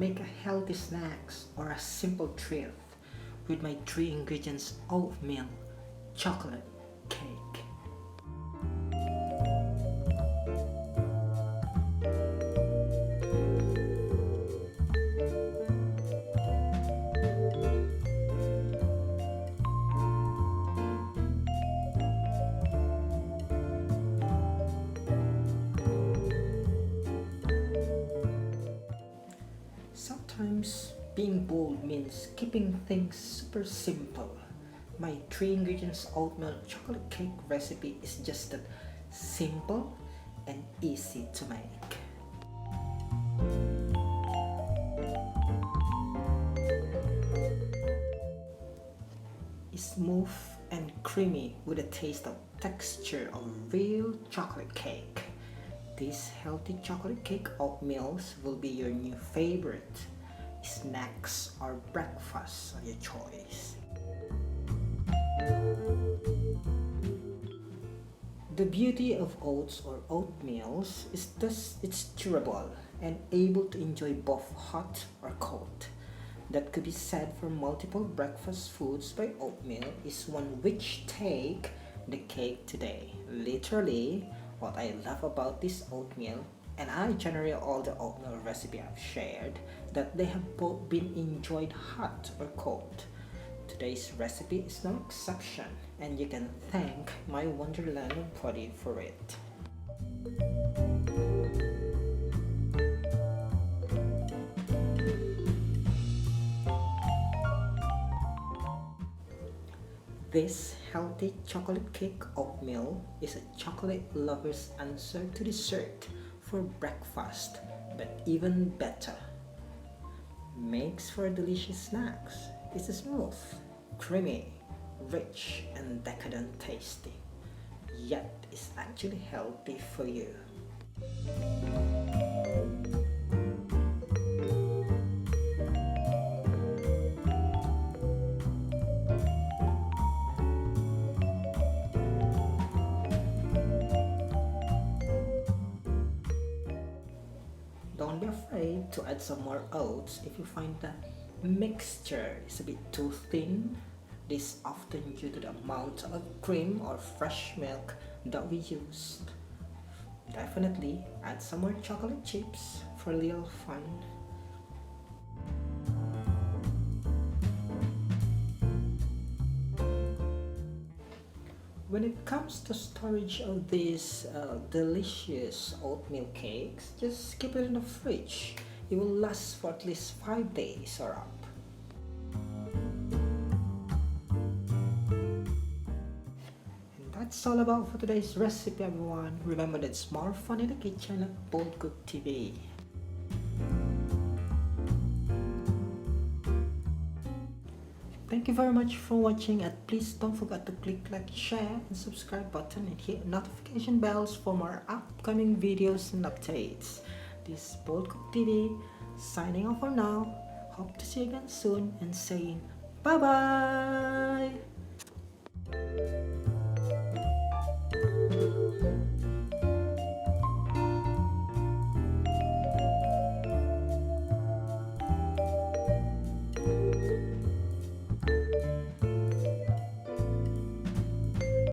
make a healthy snacks or a simple treat with my 3 ingredients oatmeal chocolate cake. Sometimes being bold means keeping things super simple. My 3 ingredients oatmeal chocolate cake recipe is just that simple and easy to make. It's smooth and creamy with a taste of texture of real chocolate cake. These healthy chocolate cake oatmeals will be your new favorite snacks or breakfast of your choice. The beauty of oats or oatmeals is thus it's durable and able to enjoy both hot or cold. That could be said for multiple breakfast foods by oatmeal is one which take the cake today. Literally, what I love about this oatmeal, and I generally all the oatmeal recipe I've shared, that they have both been enjoyed hot or cold. Today's recipe is no exception, and you can thank my wonderland of body for it. This healthy chocolate cake oatmeal is a chocolate lover's answer to dessert for breakfast, but even better. Makes for delicious snacks. It's smooth, creamy, rich, and decadent tasting. Yet it's actually healthy for you. Don't be afraid to add some more oats if you find the mixture is a bit too thin. This is often due to the amount of cream or fresh milk that we used. Definitely add some more chocolate chips for a little fun. When it comes to storage of these delicious oatmeal cakes, just keep it in the fridge. It will last for at least 5 days or up. And that's all about for today's recipe, everyone. Remember that it's more fun in the kitchen at Bold Cook TV. Thank you very much for watching, and please don't forget to click like, share and subscribe button and hit notification bells for more upcoming videos and updates. This is Bold Cook TV signing off for now. Hope to see you again soon and saying bye bye.